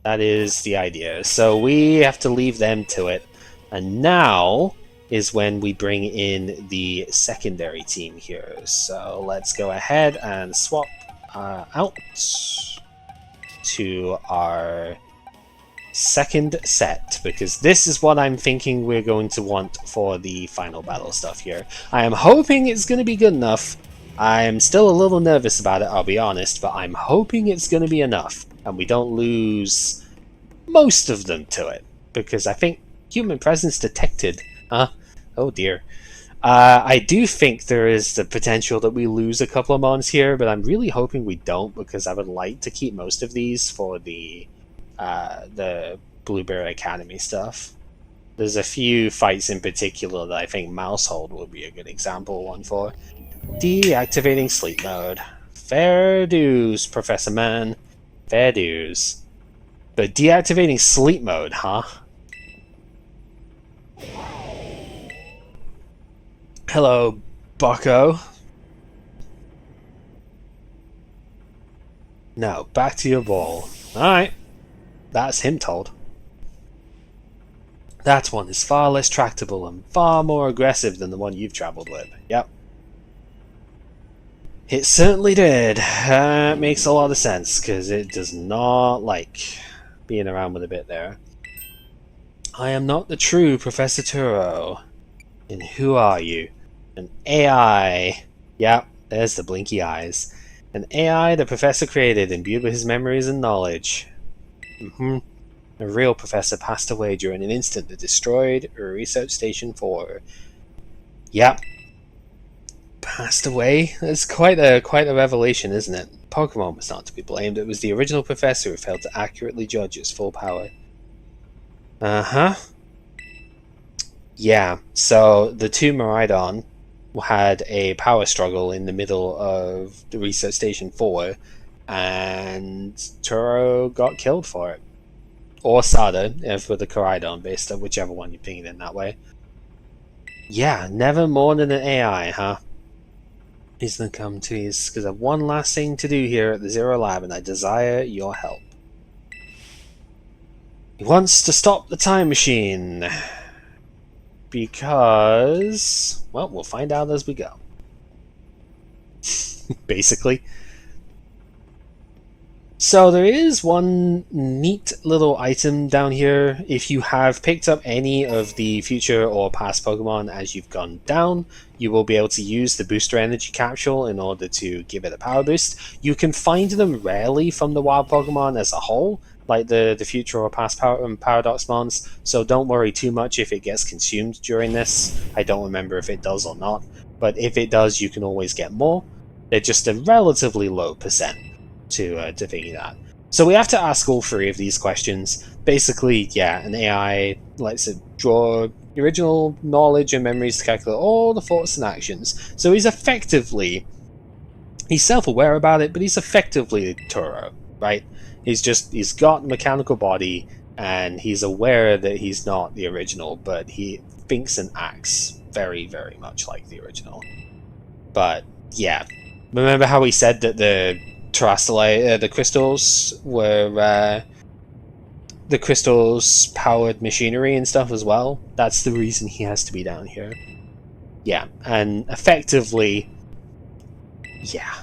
That is the idea. So we have to leave them to it. And now is when we bring in the secondary team here. So let's go ahead and swap out to our second set, because this is what I'm thinking we're going to want for the final battle stuff here. I am hoping it's going to be good enough. I'm still a little nervous about it, I'll be honest, but I'm hoping it's going to be enough and we don't lose most of them to it, because I think human presence detected. Oh dear. I do think there is the potential that we lose a couple of mons here, but I'm really hoping we don't, because I would like to keep most of these for the Blueberry Academy stuff. There's a few fights in particular that I think Mousehold would be a good example one for. Deactivating sleep mode. Fair dues, Professor Man. Fair dues. But deactivating sleep mode, huh? Hello, bucko. Now, back to your ball. Alright. That's him told. That one is far less tractable and far more aggressive than the one you've travelled with. Yep. It certainly did. That makes a lot of sense, because it does not like being around with a bit there. I am not the true Professor Turo. And who are you? An AI. Yep, there's the blinky eyes. An AI the Professor created, imbued with his memories and knowledge. A real Professor passed away during an instant that destroyed Research Station 4. Yep. Passed away? That's quite a revelation, isn't it? Pokemon was not to be blamed. It was the original Professor who failed to accurately judge its full power. Uh-huh. Yeah, so the two Miraidon had a power struggle in the middle of the Research Station 4, and Turo got killed for it. Or Sada, for the Koraidon, based on whichever one you're thinking in that way. Yeah, never more than an AI, huh? He's gonna come to his, because I have one last thing to do here at the Zero Lab, and I desire your help. He wants to stop the time machine. Because, well, we'll find out as we go. Basically. So there is one neat little item down here. If you have picked up any of the future or past Pokemon as you've gone down, you will be able to use the booster energy capsule in order to give it a power boost. You can find them rarely from the wild Pokemon as a whole, like the future or past Paradox Mons, so don't worry too much if it gets consumed during this. I don't remember if it does or not, but if it does, you can always get more. They're just a relatively low percent to figure that. So we have to ask all three of these questions. Basically, yeah, an AI lets it draw the original knowledge and memories to calculate all the thoughts and actions. So he's self-aware about it, but he's effectively Turo, right? He's got a mechanical body, and he's aware that he's not the original, but he thinks and acts very, very much like the original. But yeah, remember how he said that the Terastalization, the crystals were the crystals powered machinery and stuff as well? That's the reason he has to be down here. Yeah, and effectively, yeah,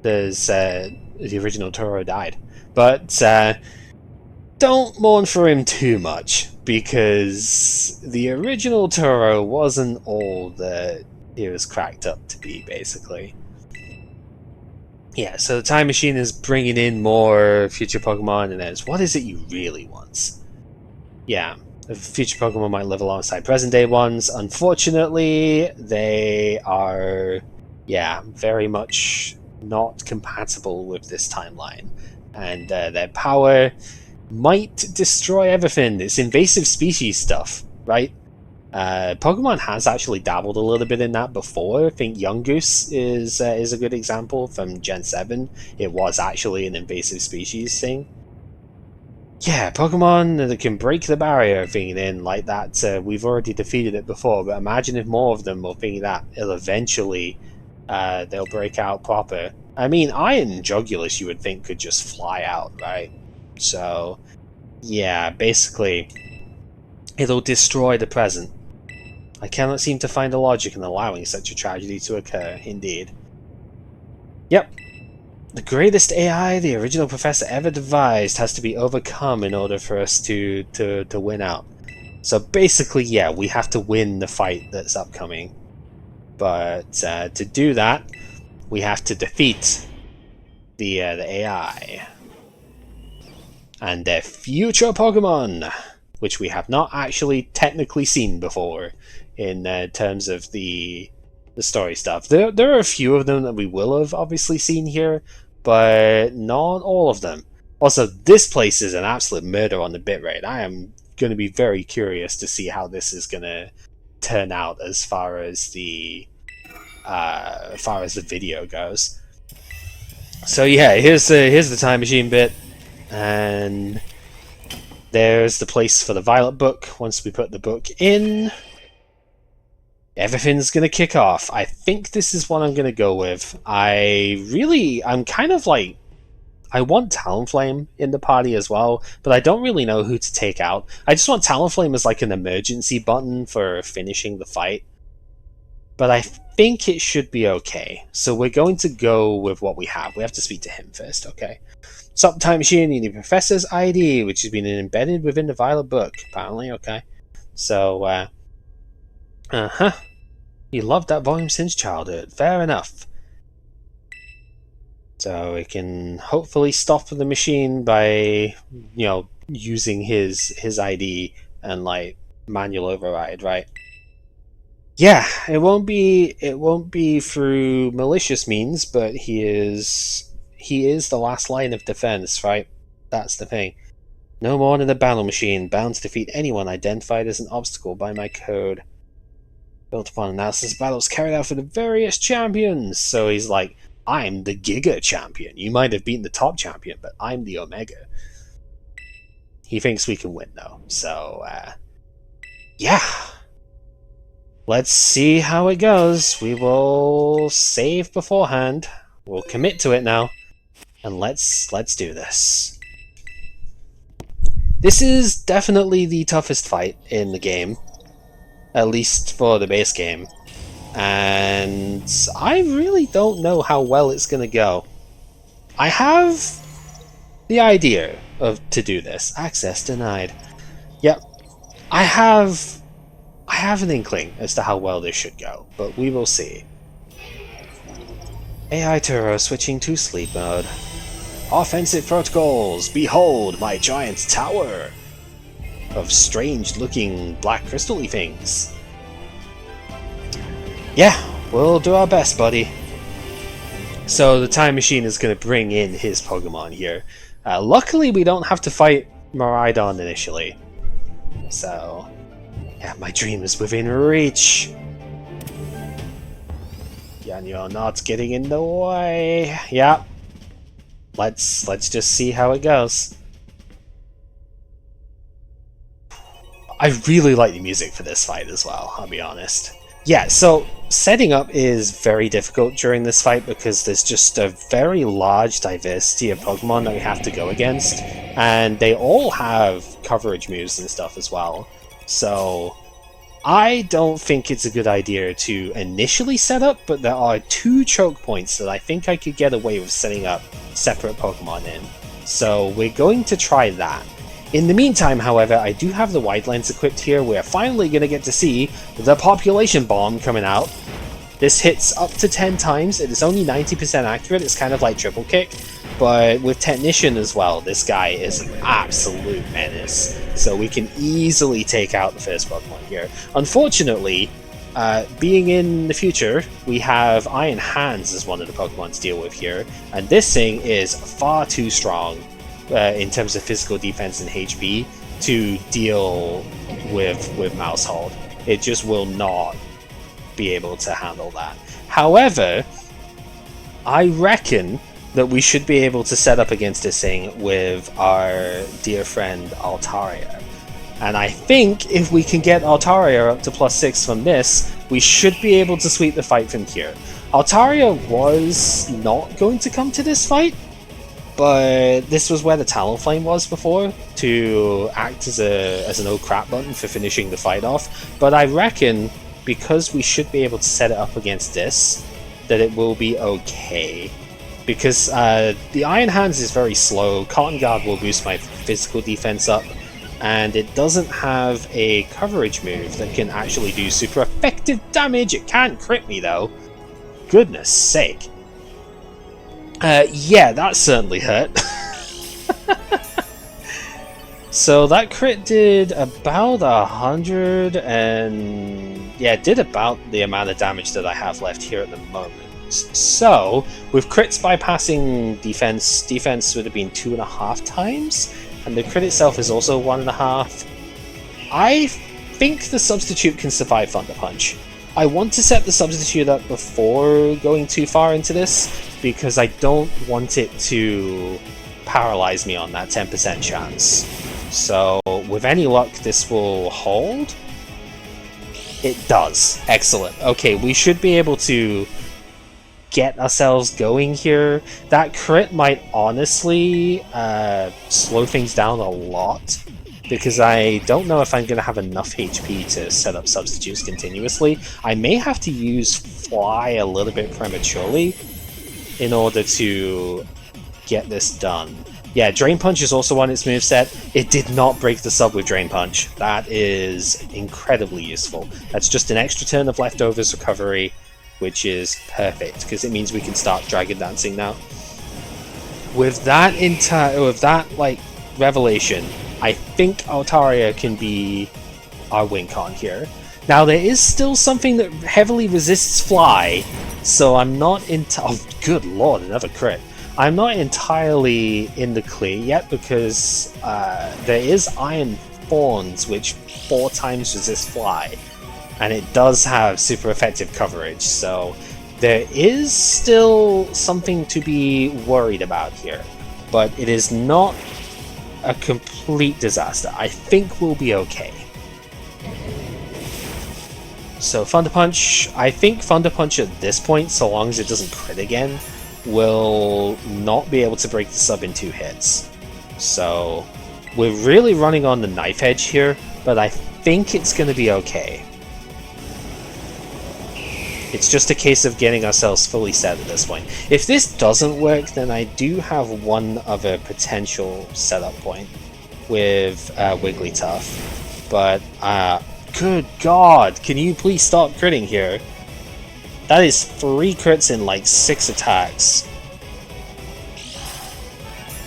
there's the original Turo died. But don't mourn for him too much, because the original Turo wasn't all that it was cracked up to be, basically. Yeah, so the time machine is bringing in more future Pokemon, and it's what is it you really want? Yeah, the future Pokemon might live alongside present day ones. Unfortunately, they are, yeah, very much not compatible with this timeline. And their power might destroy everything. It's invasive species stuff, right? Pokemon has actually dabbled a little bit in that before. I think Yungoos is a good example from Gen 7. It was actually an invasive species thing. Yeah, Pokemon that can break the barrier thing in like that. We've already defeated it before, but imagine if more of them will think that it'll eventually they'll break out proper. I mean, Iron Jugulus you would think could just fly out, right? So Yeah, basically, it'll destroy the present. I cannot seem to find the logic in allowing such a tragedy to occur, indeed. Yep. The greatest AI the original professor ever devised has to be overcome in order for us to win out. So basically, yeah, we have to win the fight that's upcoming. But to do that, we have to defeat the AI. And their future Pokemon, which we have not actually technically seen before in terms of the story stuff. There are a few of them that we will have obviously seen here, but not all of them. Also, this place is an absolute murder on the bitrate. I am going to be very curious to see how this is going to turn out as far as the video goes. So yeah, here's the time machine bit, and there's the place for the Violet book. Once we put the book in, everything's gonna kick off. I think this is what I'm gonna go with. I'm kind of like, I want Talonflame in the party as well, but I don't really know who to take out. I just want Talonflame as like an emergency button for finishing the fight. But I think it should be okay. So we're going to go with what we have. We have to speak to him first, okay? Stop the time machine, you need Professor's ID, which has been embedded within the Violet book, apparently, okay? So, he loved that volume since childhood. Fair enough. So we can hopefully stop the machine by, using his ID and, like, manual override, right? Yeah, it won't be through malicious means, but he is the last line of defense, right? That's the thing. No more than a battle machine, bound to defeat anyone identified as an obstacle by my code. Built upon analysis, battles carried out for the various champions. So he's like, I'm the Giga champion. You might have beaten the top champion, but I'm the Omega. He thinks we can win, though. So, yeah. Let's see how it goes. We will save beforehand. We'll commit to it now. And let's do this. This is definitely the toughest fight in the game. At least for the base game. And I really don't know how well it's going to go. I have the idea to do this. Access denied. Yep. I have an inkling as to how well this should go, but we will see. AI Turo switching to sleep mode. Offensive protocols! Behold my giant tower of strange-looking black crystal-y things. Yeah, we'll do our best, buddy. So the time machine is going to bring in his Pokemon here. Luckily, we don't have to fight Miraidon initially. So, yeah, my dream is within reach. Yeah, and you're not getting in the way. Yeah. Let's just see how it goes. I really like the music for this fight as well, I'll be honest. Yeah, so setting up is very difficult during this fight because there's just a very large diversity of Pokemon that we have to go against, and they all have coverage moves and stuff as well. So I don't think it's a good idea to initially set up, but there are 2 choke points that I think I could get away with setting up separate Pokemon in. So we're going to try that. In the meantime, however, I do have the wide lens equipped here. We're finally going to get to see the population bomb coming out. This hits up to 10 times. It is only 90% accurate. It's kind of like triple kick. But with Technician as well, this guy is an absolute menace. So we can easily take out the first Pokemon here. Unfortunately, being in the future, we have Iron Hands as one of the Pokemon to deal with here. And this thing is far too strong in terms of physical defense and HP to deal with Mousehold. It just will not be able to handle that. However, I reckon that we should be able to set up against this thing with our dear friend Altaria. And I think if we can get Altaria up to +6 from this, we should be able to sweep the fight from here. Altaria was not going to come to this fight, but this was where the Talonflame was before, to act as an oh crap button for finishing the fight off. But I reckon, because we should be able to set it up against this, that it will be okay. Because the Iron Hands is very slow, Cotton Guard will boost my physical defense up, and it doesn't have a coverage move that can actually do super effective damage. It can't crit me though. Goodness sake. Yeah, that certainly hurt. So that crit did about 100 and... yeah, it did about the amount of damage that I have left here at the moment. So, with crits bypassing defense would have been 2.5 times, and the crit itself is also 1.5. I think the substitute can survive Thunder Punch. I want to set the substitute up before going too far into this, because I don't want it to paralyze me on that 10% chance. So, with any luck, this will hold. It does. Excellent. Okay, we should be able to get ourselves going here. That crit might honestly slow things down a lot, because I don't know if I'm going to have enough HP to set up substitutes continuously. I may have to use Fly a little bit prematurely in order to get this done. Yeah, Drain Punch is also on its moveset. It did not break the sub with Drain Punch. That is incredibly useful. That's just an extra turn of leftovers recovery, which is perfect, because it means we can start Dragon Dancing now. With that like revelation, I think Altaria can be our win con here. Now there is still something that heavily resists Fly, so I'm not oh good lord, another crit. I'm not entirely in the clear yet, because there is Iron Thorns, which 4 times resist Fly, and it does have super effective coverage, so there is still something to be worried about here, but it is not a complete disaster. I think we'll be okay. So Thunder Punch, I think Thunder Punch at this point, so long as it doesn't crit again, will not be able to break the sub in 2 hits. So we're really running on the knife edge here, but I think it's going to be okay. It's just a case of getting ourselves fully set at this point. If this doesn't work, then I do have one other potential setup point with Wigglytuff. But, good god, can you please stop critting here? That is 3 crits in like 6 attacks.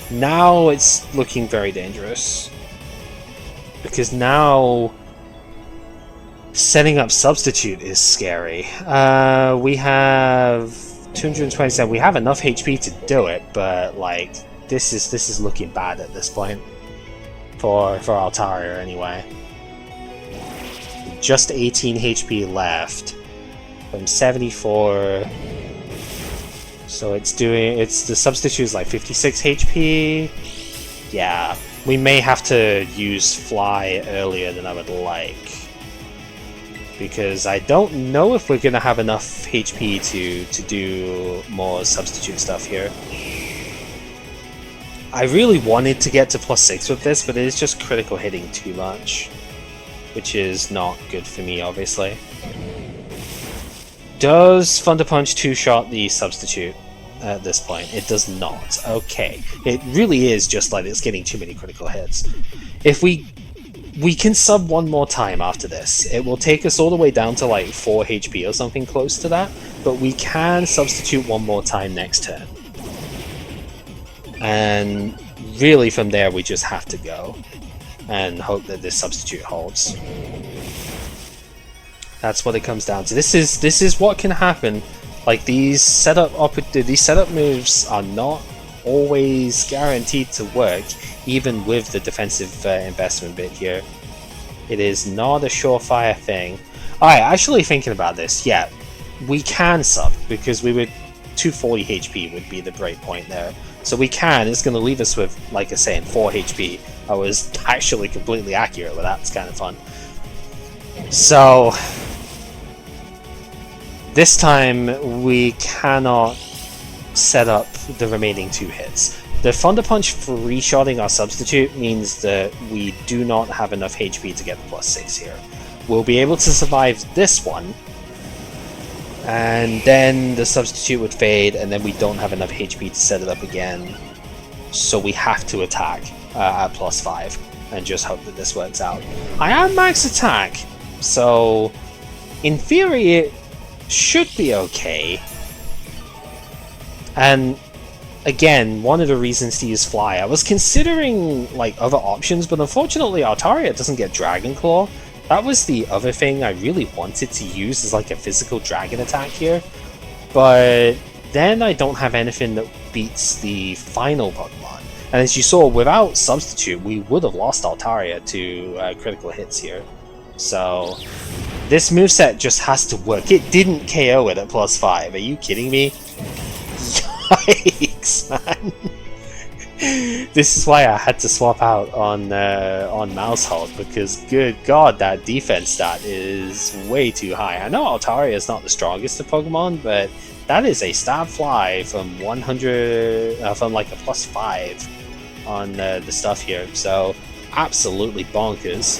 Now it's looking very dangerous. Because now setting up substitute is scary. We have 227. We have enough HP to do it, but like this is looking bad at this point for Altaria anyway. Just 18 HP left from 74. So the substitute is like 56 HP. Yeah, we may have to use Fly earlier than I would like, because I don't know if we're gonna have enough HP to do more substitute stuff here. I really wanted to get to +6 with this, but it is just critical hitting too much, which is not good for me, obviously. Does Thunder Punch 2-shot the substitute at this point? It does not. Okay. It really is just like it's getting too many critical hits. If we can sub one more time after this. It will take us all the way down to like 4 HP or something close to that, but we can substitute one more time next turn. And really from there we just have to go and hope that this substitute holds. That's what it comes down to. This is what can happen. Like these setup moves are not always guaranteed to work, even with the defensive investment bit here. It is not a surefire thing. Alright, actually thinking about this, yeah, we can sub, because we would 240 HP would be the break point there. So we can, it's going to leave us with, like I say, 4 HP. I was actually completely accurate with that, it's kind of fun. So this time we cannot set up the remaining 2 hits. The Thunder Punch free-shotting our substitute means that we do not have enough HP to get the +6 here. We'll be able to survive this one, and then the substitute would fade, and then we don't have enough HP to set it up again. So we have to attack at +5 and just hope that this works out. I am max attack, so in theory it should be okay. And again, one of the reasons to use Fly, I was considering like other options, but unfortunately Altaria doesn't get Dragon Claw. That was the other thing I really wanted to use as like a physical dragon attack here, but then I don't have anything that beats the final Pokemon. And as you saw, without Substitute, we would have lost Altaria to critical hits here. So this moveset just has to work. It didn't KO it at +5. Are you kidding me? Yikes, man. This is why I had to swap out on Mousehold, because good god, that defense stat is way too high. I know Altaria is not the strongest of Pokemon, but that is a stab fly from 100, from like a +5 on the stuff here, so absolutely bonkers.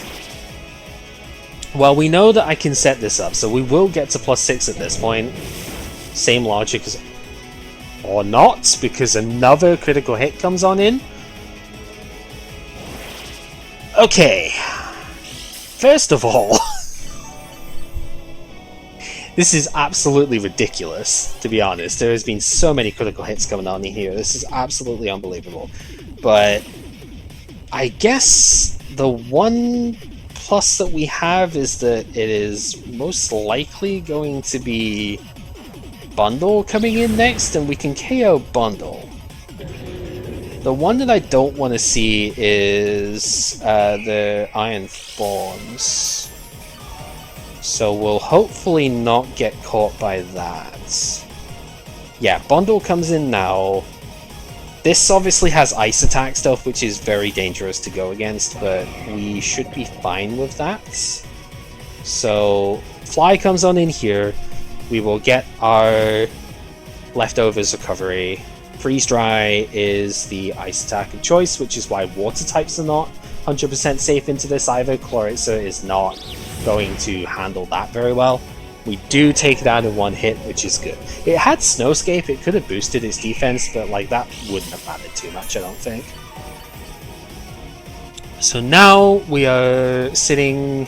Well, we know that I can set this up, so we will get to +6 at this point. Same logic as... or not, because another critical hit comes on in. Okay, first of all, this is absolutely ridiculous, to be honest. There has been so many critical hits coming on in here. This is absolutely unbelievable. But I guess the one plus that we have is that it is most likely going to be Bundle coming in next, and we can KO Bundle. The one that I don't want to see is the Iron Thorns. So we'll hopefully not get caught by that. Yeah, Bundle comes in now. This obviously has Ice Attack stuff, which is very dangerous to go against, but we should be fine with that. So Fly comes on in here. We will get our leftovers recovery. Freeze Dry is the ice attack of choice, which is why water types are not 100% safe into this either. Chloritza is not going to handle that very well. We do take it out in one hit, which is good. It had Snowscape, it could have boosted its defense, but like that wouldn't have mattered too much, I don't think. So now we are sitting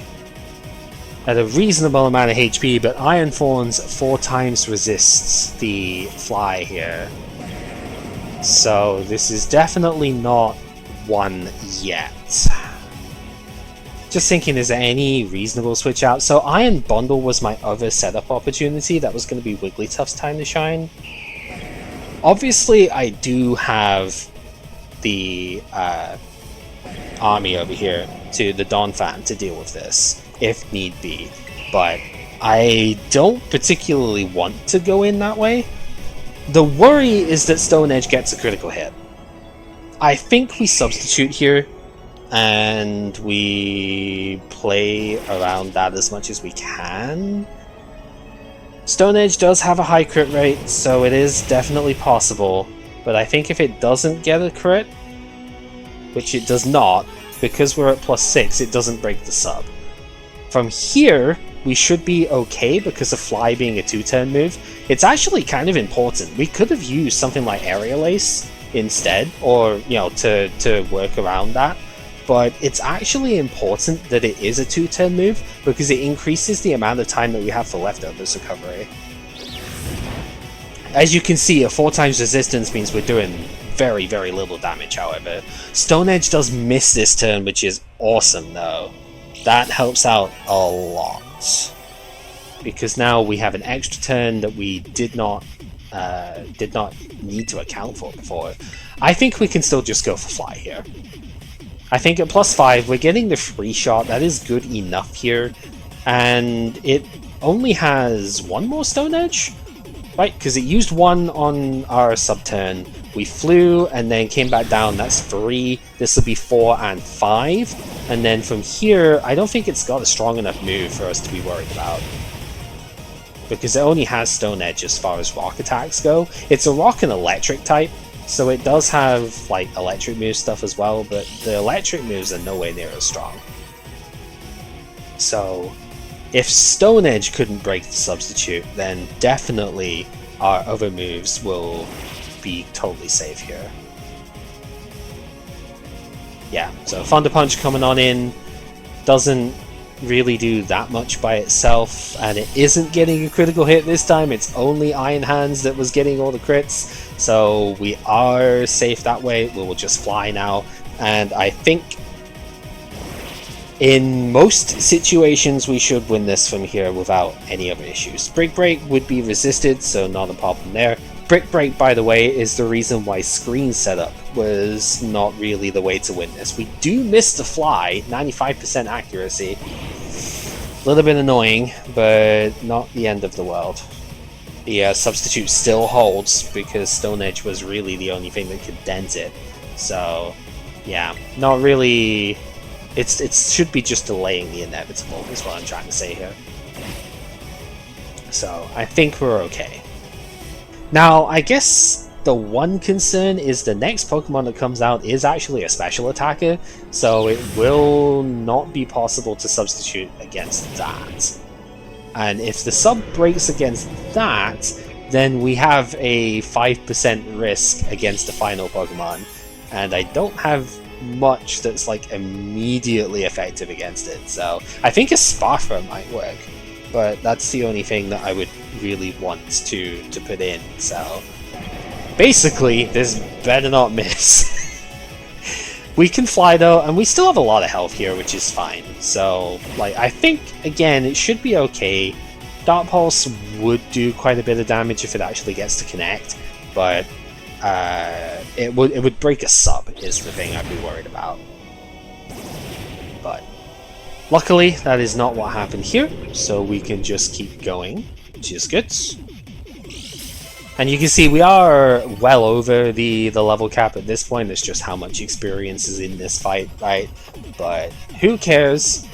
at a reasonable amount of HP, but Iron Thorns 4 times resists the Fly here. So this is definitely not one yet. Just thinking, is there any reasonable switch out? So Iron Bundle was my other setup opportunity. That was going to be Wigglytuff's time to shine. Obviously, I do have the army over here, to the Donphan, to deal with this, if need be. But I don't particularly want to go in that way. The worry is that Stone Edge gets a critical hit. I think we substitute here, and we play around that as much as we can. Stone Edge does have a high crit rate, so it is definitely possible, but I think if it doesn't get a crit, which it does not, because we're at +6, it doesn't break the sub. From here, we should be okay because of Fly being a 2-turn move. It's actually kind of important. We could have used something like Aerial Ace instead, or, you know, to work around that. But it's actually important that it is a 2-turn move, because it increases the amount of time that we have for leftovers recovery. As you can see, a 4 times resistance means we're doing very, very little damage, however. Stone Edge does miss this turn, which is awesome, though. That helps out a lot. Because now we have an extra turn that we did not need to account for before. I think we can still just go for Fly here. I think at +5, we're getting the free shot. That is good enough here. And it only has 1 more Stone Edge, right? Because it used 1 on our sub-turn. We flew and then came back down. That's 3. This will be 4 and 5. And then from here, I don't think it's got a strong enough move for us to be worried about. Because it only has Stone Edge as far as rock attacks go. It's a rock and electric type, So it does have like electric move stuff as well, but the electric moves are nowhere near as strong. So if Stone Edge couldn't break the substitute, then definitely our other moves will be totally safe here. Yeah, so Thunder Punch coming on in doesn't really do that much by itself, and it isn't getting a critical hit this time. It's only Iron Hands that was getting all the crits, so we are safe that way. We will just fly now, and I think in most situations we should win this from here without any other issues. Brick Break would be resisted, so not a problem there. Brick Break, by the way, is the reason why screen setup was not really the way to win this. We do miss the fly, 95% accuracy. A little bit annoying, but not the end of the world. The substitute still holds because Stone Edge was really the only thing that could dent it. So, yeah, not really. It should be just delaying the inevitable, is what I'm trying to say here. So, I think we're okay. Now, I guess the one concern is the next Pokemon that comes out is actually a special attacker, so it will not be possible to substitute against that. And if the sub breaks against that, then we have a 5% risk against the final Pokemon, and I don't have much that's like immediately effective against it, so I think a Sparfer might work. But that's the only thing that I would really want to put in, so basically this better not miss. We can fly though, and we still have a lot of health here, which is fine. So like I think again it should be okay. Dark Pulse would do quite a bit of damage if it actually gets to connect, but it would break a sub is the thing I'd be worried about. But luckily, that is not what happened here, so we can just keep going, which is good. And you can see we are well over the level cap at this point. It's just how much experience is in this fight, right? But who cares?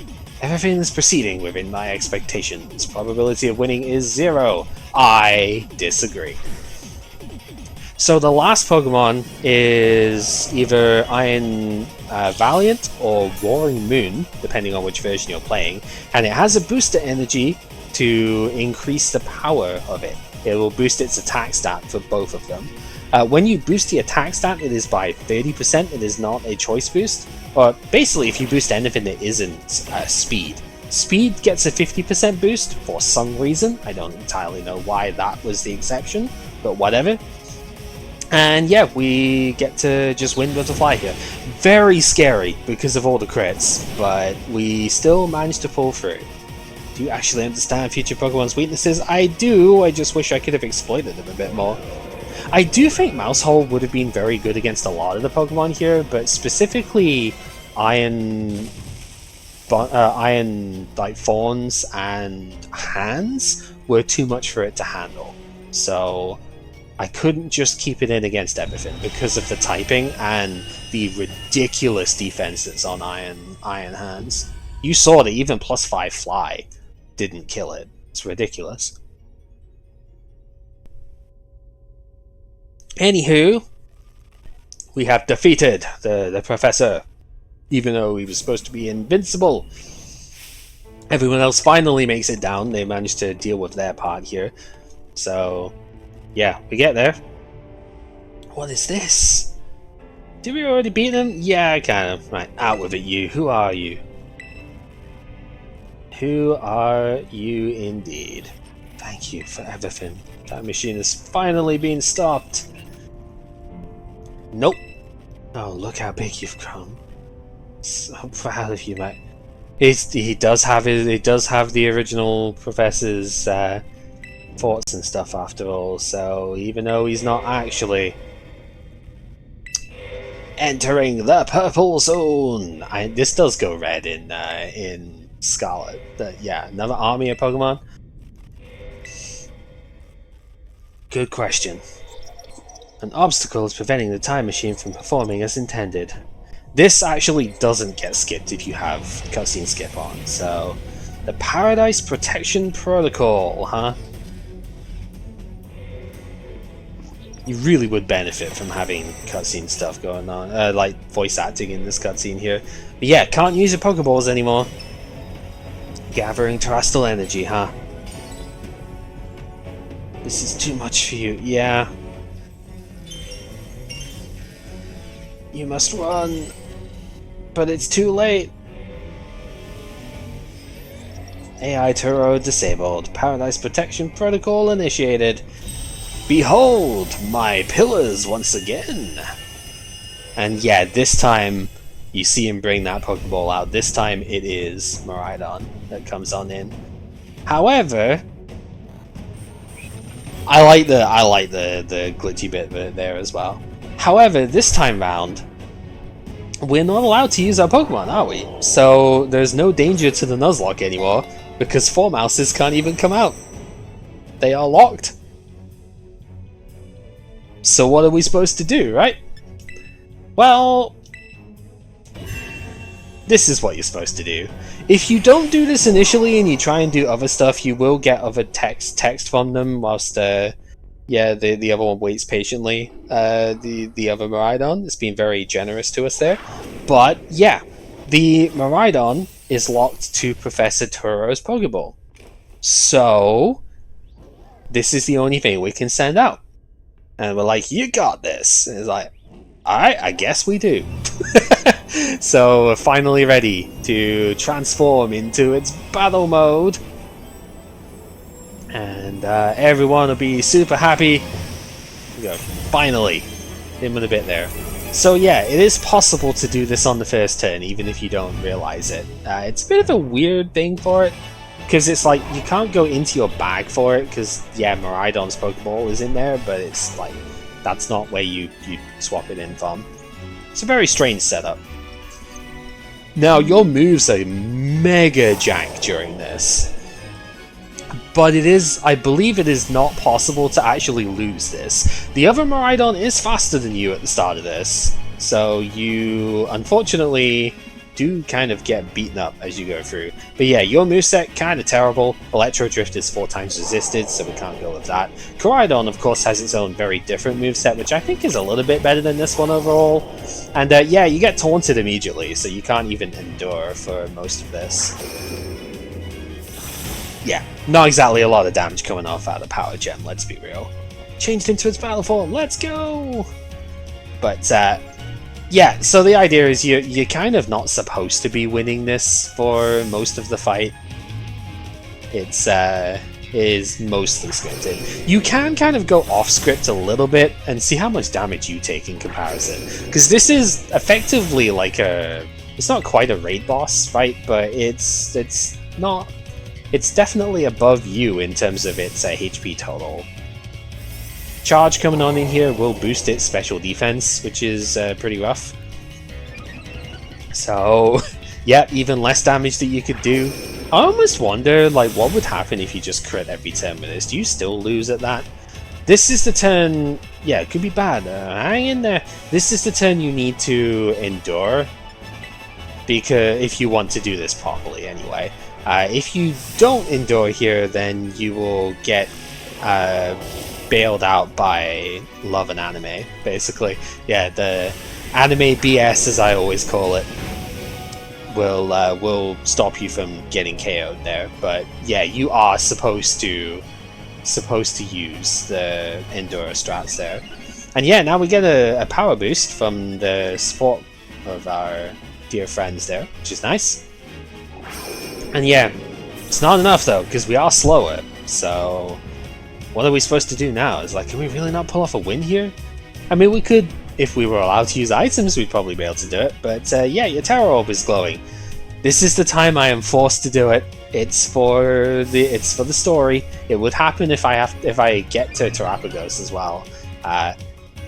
Everything is proceeding within my expectations. Probability of winning is 0. I disagree. So the last Pokemon is either Iron Valiant or Roaring Moon, depending on which version you're playing, and it has a booster energy to increase the power of it. It will boost its attack stat for both of them. When you boost the attack stat, it is by 30%, it is not a choice boost. Or basically, if you boost anything that isn't speed. Speed gets a 50% boost for some reason. I don't entirely know why that was the exception, but whatever. And yeah, we get to just win with the fly here. Very scary because of all the crits, but we still managed to pull through. Do you actually understand future Pokemon's weaknesses? I do, I just wish I could have exploited them a bit more. I do think Mousehole would have been very good against a lot of the Pokemon here, but specifically Iron like Thorns and Hands were too much for it to handle. So I couldn't just keep it in against everything because of the typing and the ridiculous defense that's on Iron Hands. You saw that even +5 fly didn't kill it. It's ridiculous. Anywho, we have defeated the Professor, even though he was supposed to be invincible. Everyone else finally makes it down. They managed to deal with their part here. So yeah, we get there. What is this? Did we already beat them? Yeah, kind of. Right, out with it, you. Who are you? Who are you indeed? Thank you for everything. That machine has finally been stopped. Nope. Oh, look how big you've grown. So proud of you, mate. He does have the original Professor's thoughts and stuff after all, so even though he's not actually entering the purple zone, this does go red in Scarlet. Yeah, another army of Pokemon. Good question. An obstacle is preventing the time machine from performing as intended. This actually doesn't get skipped if you have cutscene skip on, so the Paradise Protection Protocol, huh? You really would benefit from having cutscene stuff going on, like voice acting in this cutscene here. But yeah, can't use your Pokeballs anymore. Gathering Terastal energy, huh? This is too much for you. Yeah. You must run. But it's too late. AI Turo disabled. Paradise Protection Protocol initiated. Behold, my pillars once again! And yeah, this time you see him bring that Pokeball out. This time it is Miraidon that comes on in. However, I like the glitchy bit there as well. However, this time round, we're not allowed to use our Pokemon, are we? So there's no danger to the Nuzlocke anymore, because 4 Mouses can't even come out. They are locked. So what are we supposed to do, right? Well, this is what you're supposed to do. If you don't do this initially and you try and do other stuff, you will get other text from them whilst yeah, the other one waits patiently. The other Miraidon is being very generous to us there. But yeah, the Miraidon is locked to Professor Turo's Pokeball. So this is the only thing we can send out. And we're like, you got this. And it's like, alright, I guess we do. So we're finally ready to transform into its battle mode. And everyone will be super happy. We go, finally. In with a bit there. So yeah, it is possible to do this on the first turn, even if you don't realize it. It's a bit of a weird thing for it. Because it's like, you can't go into your bag for it, because, yeah, Miraidon's Pokeball is in there, but it's like, that's not where you swap it in from. It's a very strange setup. Now, your moves are mega jank during this. But it is, I believe it is not possible to actually lose this. The other Miraidon is faster than you at the start of this, so you, unfortunately, do kind of get beaten up as you go through. But yeah, your moveset kind of terrible. Electro Drift is 4 times resisted, so we can't go with that. Koraidon, of course, has its own very different moveset, which I think is a little bit better than this one overall. And yeah, you get taunted immediately, so you can't even endure for most of this. Yeah, not exactly a lot of damage coming off out of Power Gem, let's be real. Changed into its battle form, let's go! But yeah, so the idea is you're kind of not supposed to be winning this for most of the fight. It's is mostly scripted. You can kind of go off script a little bit and see how much damage you take in comparison. Because this is effectively like it's not quite a raid boss fight, but it's definitely above you in terms of its HP total. Charge coming on in here will boost its special defense, which is pretty rough. So, yeah, even less damage that you could do. I almost wonder, like, what would happen if you just crit every turn with this? Do you still lose at that? This is the turn... Yeah, it could be bad. Hang in there. This is the turn you need to endure. Because if you want to do this properly, anyway. If you don't endure here, then you will get... bailed out by love and anime, basically. Yeah, the anime BS, as I always call it, will stop you from getting KO'd there. But yeah, you are supposed to use the Enduro strats there. And yeah, now we get a power boost from the support of our dear friends there, which is nice. And yeah, it's not enough though, because we are slower, so what are we supposed to do now? It's like, can we really not pull off a win here? I mean, we could, if we were allowed to use items, we'd probably be able to do it. But yeah, your Terra Orb is glowing. This is the time I am forced to do it. It's for the story. It would happen if I get to Terrapagos as well.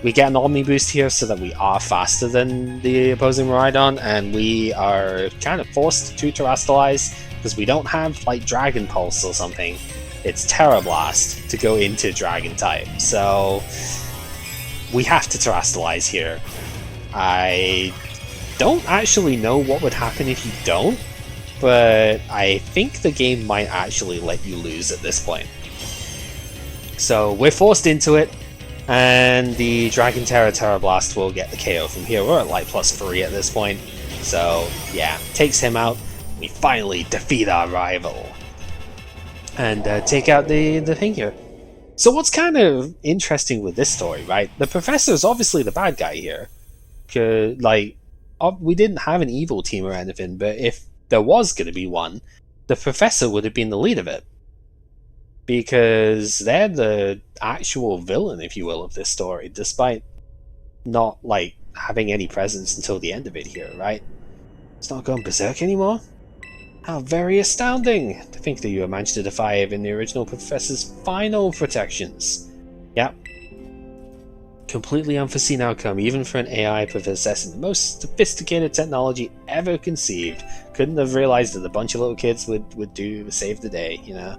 We get an Omni boost here so that we are faster than the opposing Miraidon, and we are kind of forced to Terastalize because we don't have like Dragon Pulse or something. It's Terra Blast to go into Dragon type, so we have to Terastalize here. I don't actually know what would happen if you don't, but I think the game might actually let you lose at this point. So we're forced into it. And the Dragon Terra Blast will get the KO from here. We're at like +3 at this point. So yeah, takes him out. We finally defeat our rival. And take out the thing here. So what's kind of interesting with this story, right? The Professor is obviously the bad guy here. Like, we didn't have an evil team or anything, but if there was going to be one, the Professor would have been the lead of it. Because they're the actual villain, if you will, of this story, despite not, like, having any presence until the end of it here, right? It's not going berserk anymore? How very astounding! To think that you managed to defy even the original Professor's final protections. Yep. Completely unforeseen outcome, even for an AI possessing the most sophisticated technology ever conceived. Couldn't have realized that a bunch of little kids would save the day, you know?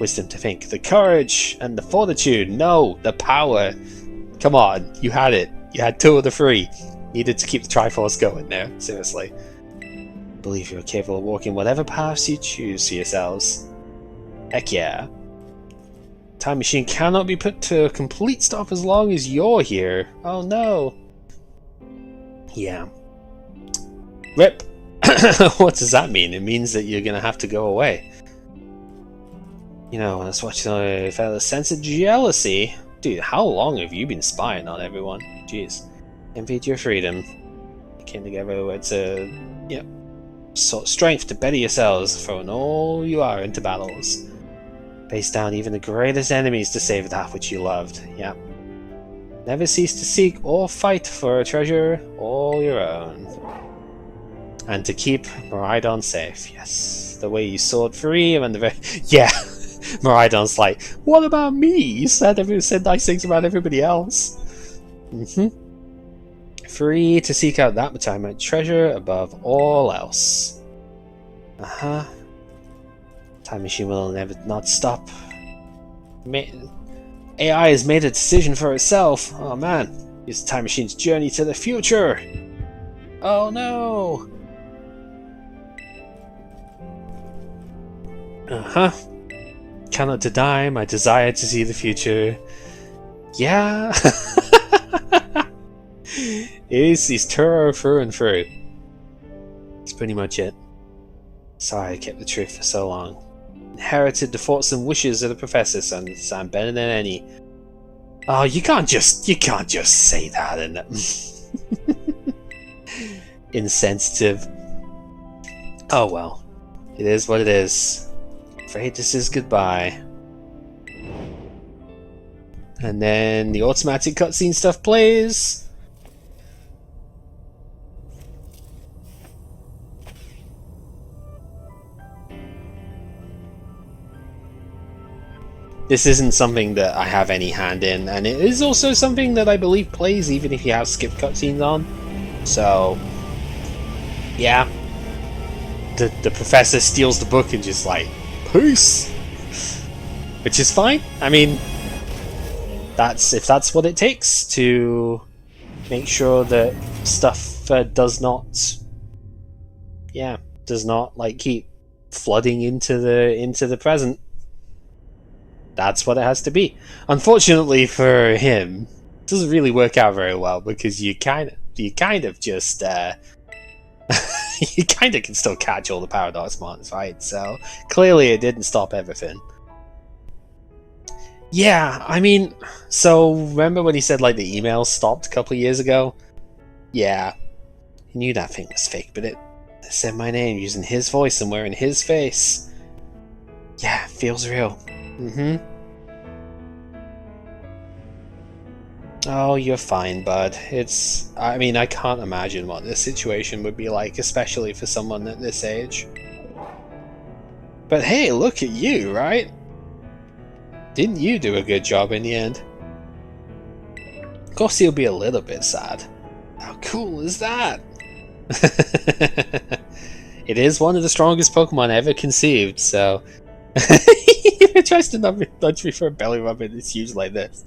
Wisdom to think. The courage and the fortitude. No, the power. Come on, you had it. You had 2 of the 3. Needed to keep the Triforce going there, seriously. Believe you're capable of walking whatever paths you choose for yourselves. Heck yeah. Time machine cannot be put to a complete stop as long as you're here. Oh no. Yeah. RIP. What does that mean? It means that you're gonna have to go away. You know, let's watch the fella's sense of jealousy. Dude, how long have you been spying on everyone? Jeez. Envied your freedom. You came together to, yep. Sought strength to better yourselves, throwing all you are into battles. Face down even the greatest enemies to save that which you loved. Yep. Never cease to seek or fight for a treasure all your own. And to keep Miraidon safe. Yes. The way you soared free and the very... Yeah! Miraidon's like, what about me? You said nice things about everybody else. Free to seek out that retirement treasure above all else. Time machine will never not stop. AI has made a decision for itself. Oh man, it's the time machine's journey to the future. Oh no. Cannot deny my desire to see the future. Yeah. He's Turo through and through. That's pretty much it. Sorry I kept the truth for so long. Inherited the thoughts and wishes of the Professor, son. I'm better than any. Oh, you can't just say that, and insensitive. Oh well, it is what it is. Afraid this is goodbye. And then the automatic cutscene stuff plays. This isn't something that I have any hand in, and it is also something that I believe plays even if you have skipped cutscenes on. So, yeah. The Professor steals the book and just like, peace! Which is fine. I mean, if that's what it takes to make sure that stuff does not like keep flooding into the present. That's what it has to be. Unfortunately for him, it doesn't really work out very well because you kind of just you kind of can still catch all the paradox mons, right? So clearly it didn't stop everything. Yeah, I mean, so remember when he said like the email stopped a couple of years ago? Yeah, he knew that thing was fake, but it said my name using his voice and wearing his face. Yeah, it feels real. Oh, you're fine, bud. I mean, I can't imagine what this situation would be like, especially for someone at this age. But hey, look at you, right? Didn't you do a good job in the end? Of course he'll be a little bit sad. How cool is that? It is one of the strongest Pokemon ever conceived, so... If it tries to nudge me for a belly rub and it's huge like this.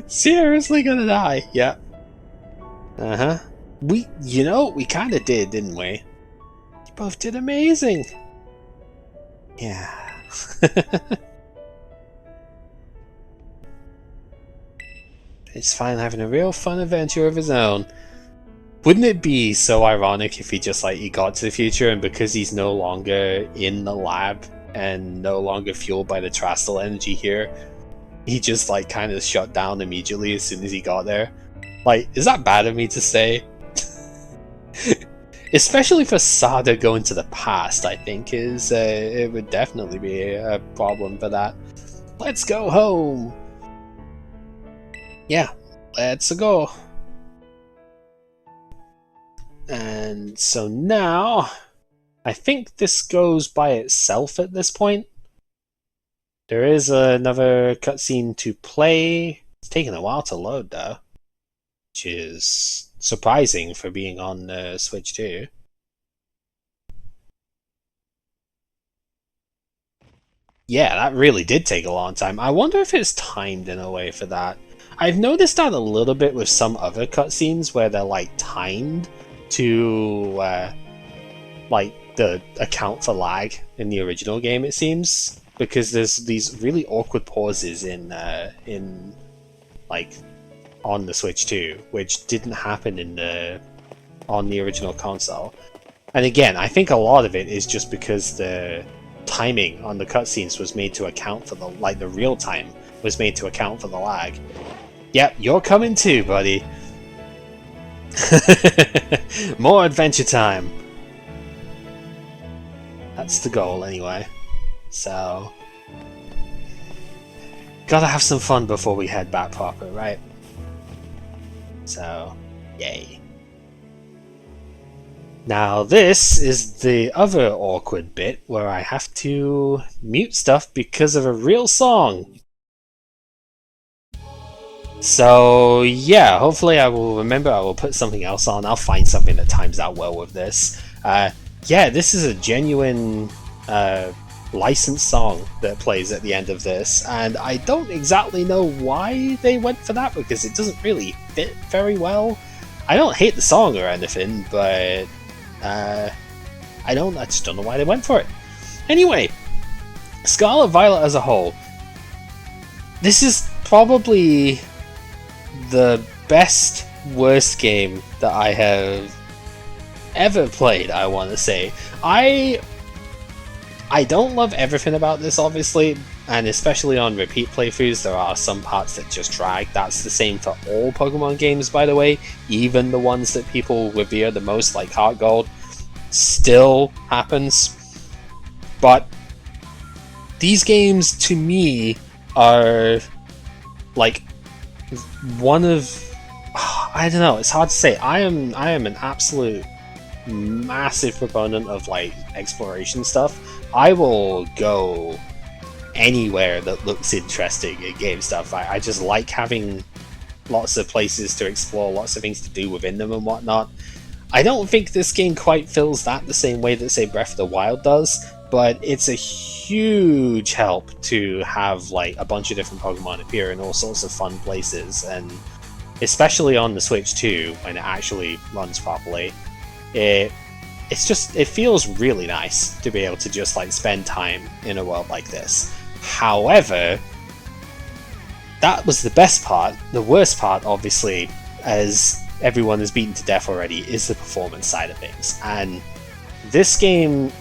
Seriously gonna die, yeah. We kinda did, didn't we? You both did amazing. Yeah. He's fine having a real fun adventure of his own. Wouldn't it be so ironic if he just like he got to the future and because he's no longer in the lab and no longer fueled by the Terastal energy here, he just like kind of shut down immediately as soon as he got there? Like, is that bad of me to say? Especially for Sada going to the past, I think is it would definitely be a problem for that. Let's go home. Yeah, let's go. And so now, I think this goes by itself at this point. There is another cutscene to play. It's taking a while to load though, which is surprising for being on the Switch 2. Yeah, that really did take a long time. I wonder if it's timed in a way for that. I've noticed that a little bit with some other cutscenes where they're like timed to like the account for lag in the original game, it seems, because there's these really awkward pauses in like on the Switch 2, which didn't happen on the original console. And again, I think a lot of it is just because the timing on the cutscenes was made to account for the real time was made to account for the lag. Yep, you're coming too, buddy. More adventure time. That's the goal anyway. So gotta have some fun before we head back proper, right? So, yay. Now this is the other awkward bit where I have to mute stuff because of a real song. So yeah, hopefully I will remember, I will put something else on. I'll find something that times out well with this. Yeah, this is a genuine licensed song that plays at the end of this, and I don't exactly know why they went for that because it doesn't really fit very well. I don't hate the song or anything, but I just don't know why they went for it. Anyway, Scarlet Violet as a whole, this is probably the best worst game that I have ever played, I want to say. I don't love everything about this, obviously, and especially on repeat playthroughs there are some parts that just drag. That's the same for all Pokemon games, by the way, even the ones that people revere the most, like Heart Gold, still happens. But these games, to me, are like one of, I don't know, it's hard to say. I am an absolute massive proponent of like exploration stuff. I will go anywhere that looks interesting in game stuff. I just like having lots of places to explore, lots of things to do within them and whatnot. I don't think this game quite fills that the same way that, say, Breath of the Wild does, but it's a huge help to have like a bunch of different Pokemon appear in all sorts of fun places, and especially on the Switch 2 when it actually runs properly. It feels really nice to be able to just like spend time in a world like this. However, that was the best part. The worst part, obviously, as everyone is beaten to death already, is the performance side of things. And this game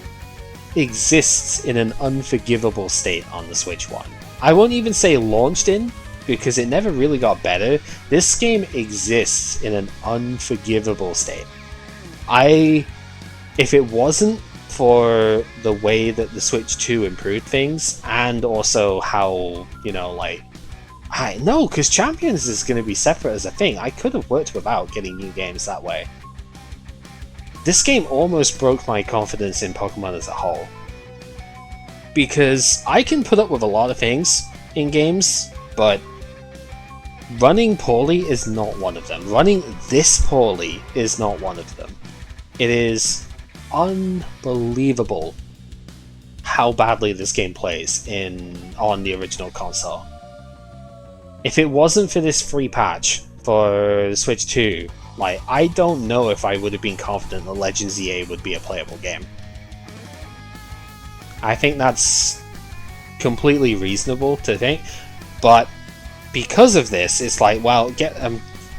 exists in an unforgivable state on the Switch 1. I won't even say launched in, because it never really got better. This game exists in an unforgivable state. If it wasn't for the way that the Switch 2 improved things, and also how, you know, like, I know, because Champions is going to be separate as a thing. I could have worked without getting new games that way. This game almost broke my confidence in Pokemon as a whole. Because I can put up with a lot of things in games, but running poorly is not one of them. Running this poorly is not one of them. It is unbelievable how badly this game plays on the original console. If it wasn't for this free patch for Switch 2, like, I don't know if I would have been confident that Legends EA would be a playable game. I think that's completely reasonable to think, but because of this, it's like, well,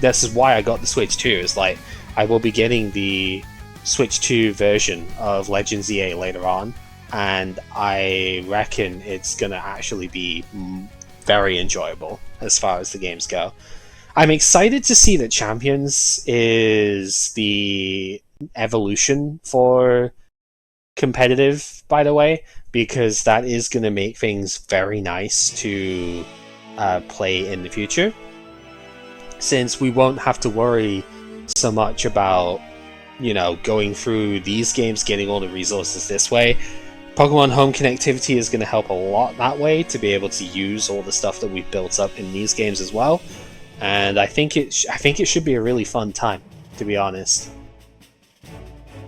this is why I got the Switch 2. It's like I will be getting the Switch 2 version of Legends EA later on, and I reckon it's gonna actually be very enjoyable as far as the games go. I'm excited to see that Champions is the evolution for competitive, by the way, because that is going to make things very nice to play in the future, since we won't have to worry so much about, you know, going through these games, getting all the resources this way. Pokemon Home connectivity is going to help a lot that way, to be able to use all the stuff that we've built up in these games as well. And I think it should be a really fun time, to be honest.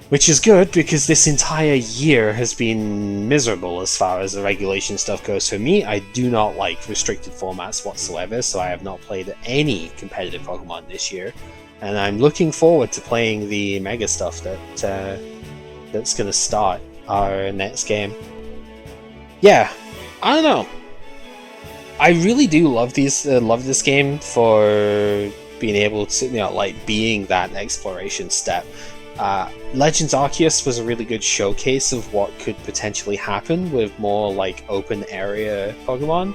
Which is good, because this entire year has been miserable as far as the regulation stuff goes for me. I do not like restricted formats whatsoever, so I have not played any competitive Pokemon this year. And I'm looking forward to playing the Mega stuff that's going to start our next game. Yeah, I don't know. I really do love this game for being able to, you know, like being that exploration step. Legends Arceus was a really good showcase of what could potentially happen with more like open area Pokemon,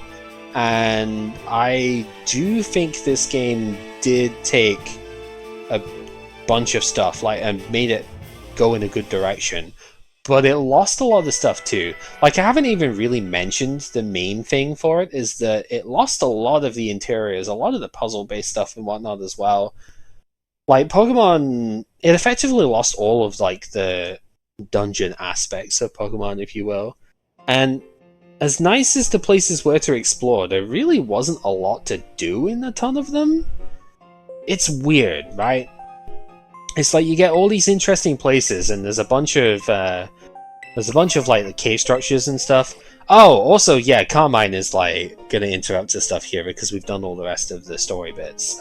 and I do think this game did take a bunch of stuff and made it go in a good direction. But it lost a lot of stuff too. Like, I haven't even really mentioned the main thing for it, is that it lost a lot of the interiors, a lot of the puzzle-based stuff and whatnot as well. Like, Pokemon, it effectively lost all of, like, the dungeon aspects of Pokemon, if you will. And as nice as the places were to explore, there really wasn't a lot to do in a ton of them. It's weird, right? It's like you get all these interesting places, and there's a bunch of like the cave structures and stuff. Oh, also, yeah, Carmine is like gonna interrupt the stuff here because we've done all the rest of the story bits.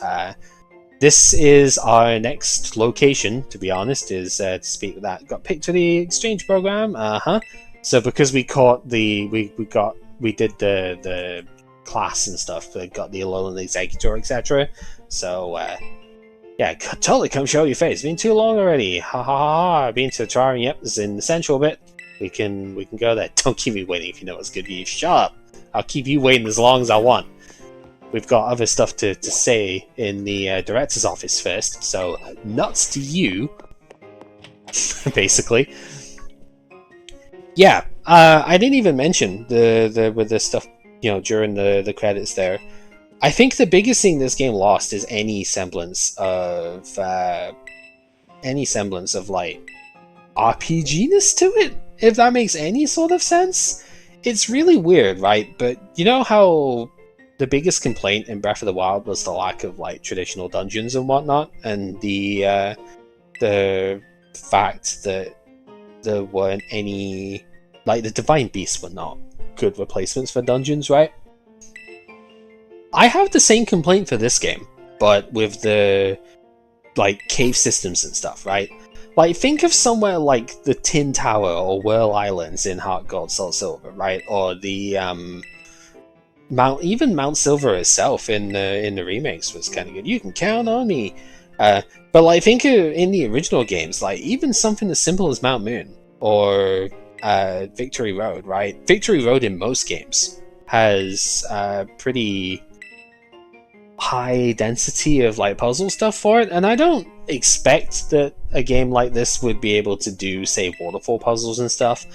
This is our next location, to be honest, is to speak with that. Got picked to the exchange program. So because we caught we did the class and stuff, got the Alolan Executor, etc. So yeah, totally come show your face. It's been too long already. Ha ha ha. Been to Terrarium. Yep, it's in the central bit. We can go there. Don't keep me waiting if you know what's good for you. Shut up. I'll keep you waiting as long as I want. We've got other stuff to say in the director's office first. So nuts to you, basically. Yeah, I didn't even mention with the stuff, you know, during the credits there. I think the biggest thing this game lost is any semblance of like RPG-ness to it, if that makes any sort of sense. It's really weird, right? But you know how the biggest complaint in Breath of the Wild was the lack of like traditional dungeons and whatnot, and the fact that there weren't any, like, the Divine Beasts were not good replacements for dungeons, right? I have the same complaint for this game, but with the, like, cave systems and stuff, right? Like, think of somewhere like the Tin Tower or Whirl Islands in Heart Gold, Soul Silver, right? Or the, Mount Silver itself in the remakes was kind of good. You can count on me. But, like, think of, in the original games, like, even something as simple as Mount Moon or Victory Road, right? Victory Road in most games has pretty high density of like puzzle stuff for it, and I don't expect that a game like this would be able to do, say, waterfall puzzles and stuff,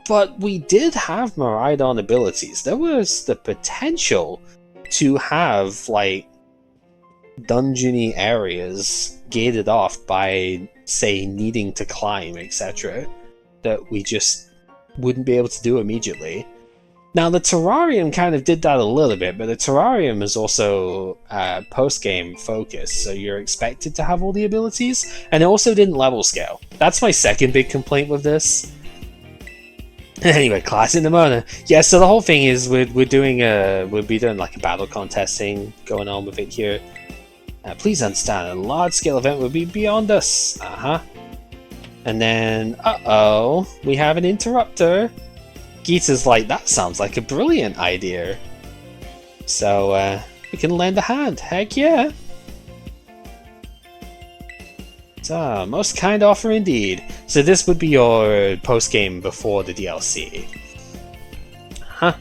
but we did have Miraidon abilities. There was the potential to have like dungeony areas gated off by, say, needing to climb, etc., that we just wouldn't be able to do immediately. Now, the Terrarium kind of did that a little bit, but the Terrarium is also post-game focused, so you're expected to have all the abilities, and it also didn't level scale. That's my second big complaint with this. Anyway, classic Nimona. Yeah, so the whole thing is we'll be doing like a battle contest thing going on with it here. Please understand, a large-scale event will be beyond us. And then, we have an interrupter. Geeta's like, that sounds like a brilliant idea. So, We can lend a hand. Heck yeah. Most kind offer indeed. So this would be your post-game before the DLC. Huh.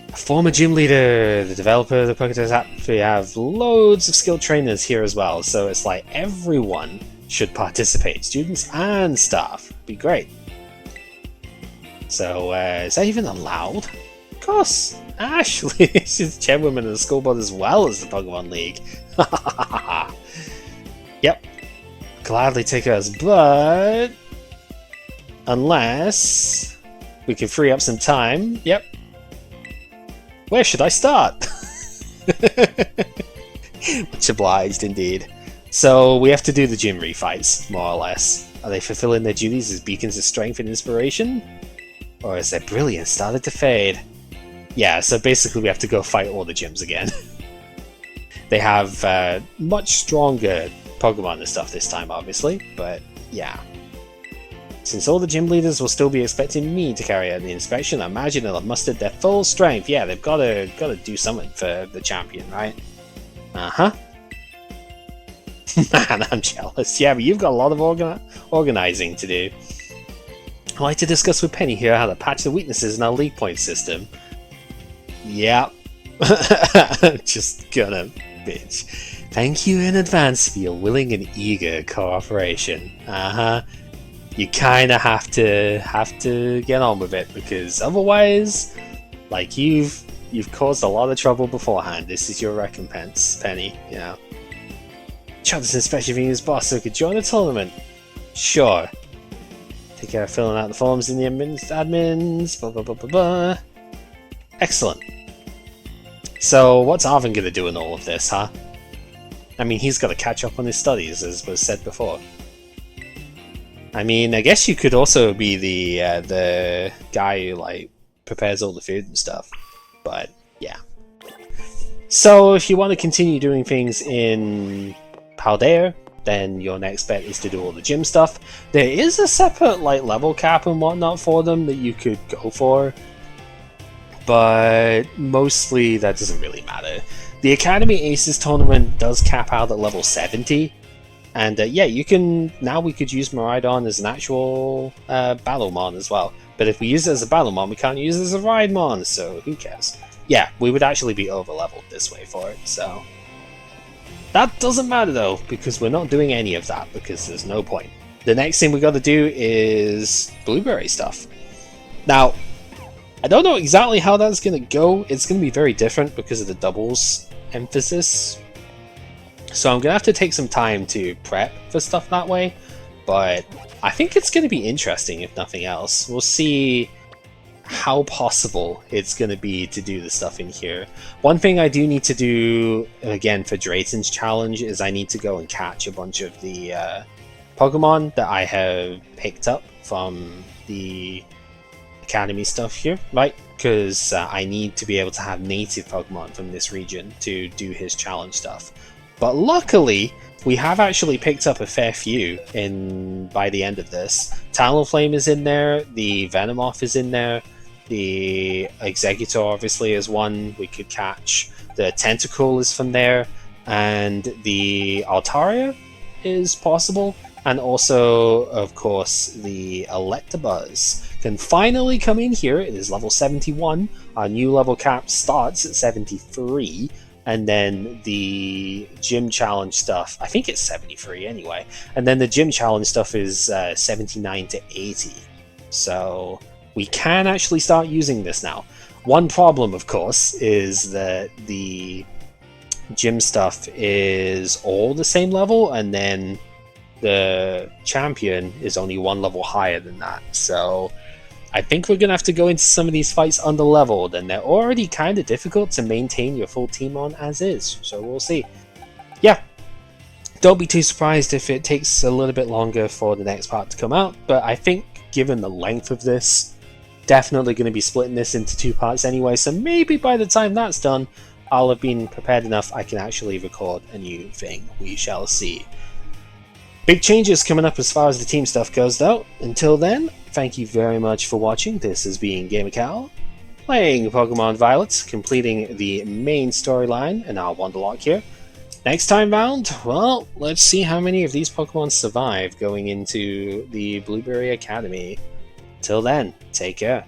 A former gym leader, the developer of the Pokédex app, we have loads of skilled trainers here as well, so it's like everyone should participate, students and staff. Be great. So, is that even allowed? Of course! Ashley, she's chairwoman of the school board as well as the Pokemon League. Yep. Gladly take us, but unless we can free up some time. Yep. Where should I start? Much obliged indeed. So we have to do the gym refights, more or less. Are they fulfilling their duties as beacons of strength and inspiration? Or has their brilliance started to fade? Yeah, so basically we have to go fight all the gyms again. They have much stronger Pokemon and stuff this time, obviously, but yeah. Since all the gym leaders will still be expecting me to carry out the inspection, I imagine they'll have mustered their full strength. Yeah, they've got to do something for the champion, right? Uh-huh. Man, I'm jealous. Yeah, but you've got a lot of organizing to do. I'd like to discuss with Penny here how to patch the weaknesses in our league point system. Yeah. Just gonna bitch. Thank you in advance for your willing and eager cooperation. Uh-huh. You kinda have to get on with it, because otherwise, like, you've caused a lot of trouble beforehand. This is your recompense, Penny, you know. Jonathan especially being his boss so he could join the tournament. Sure. Take care of filling out the forms in the admins, blah blah blah blah blah. Excellent. So what's Arvin gonna do in all of this, huh? I mean, he's got to catch up on his studies, as was said before. I mean, I guess you could also be the guy who, like, prepares all the food and stuff. But, yeah. So, if you want to continue doing things in Paldea, then your next bet is to do all the gym stuff. There is a separate, like, level cap and whatnot for them that you could go for. But mostly that doesn't really matter. The Academy Aces tournament does cap out at level 70. And yeah, you can... Now we could use Miraidon as an actual Battlemon as well. But if we use it as a Battlemon, we can't use it as a Rhydemon, so who cares? Yeah, we would actually be over-leveled this way for it, so... That doesn't matter though, because we're not doing any of that, because there's no point. The next thing we gotta do is Blueberry stuff. Now, I don't know exactly how that's gonna go. It's gonna be very different because of the doubles emphasis. So I'm gonna have to take some time to prep for stuff that way, but I think it's gonna be interesting if nothing else. We'll see how possible it's gonna be to do the stuff in here. One thing I do need to do, again, for Drayton's challenge is I need to go and catch a bunch of the Pokemon that I have picked up from the Academy stuff here, right? Because I need to be able to have native Pokemon from this region to do his challenge stuff. But luckily, we have actually picked up a fair few by the end of this. Talonflame is in there, the Venomoth is in there, the Executor obviously is one we could catch, the Tentacool is from there, and the Altaria is possible, and also, of course, the Electabuzz can finally come in here. It is level 71. Our new level cap starts at 73. And then the gym challenge stuff, I think it's 73 anyway. And then the gym challenge stuff is 79 to 80. So we can actually start using this now. One problem, of course, is that the gym stuff is all the same level, and then the champion is only one level higher than that. So I think we're going to have to go into some of these fights under-leveled, and they're already kind of difficult to maintain your full team on as is, so we'll see. Yeah, don't be too surprised if it takes a little bit longer for the next part to come out, but I think given the length of this, definitely going to be splitting this into 2 parts anyway, so maybe by the time that's done, I'll have been prepared enough I can actually record a new thing. We shall see. Big changes coming up as far as the team stuff goes though. Until then, thank you very much for watching. This has been GamerCal. playing Pokemon Violet, completing the main storyline in our Wonderlocke here. Next time round, well, let's see how many of these Pokemon survive going into the Blueberry Academy. Till then, take care.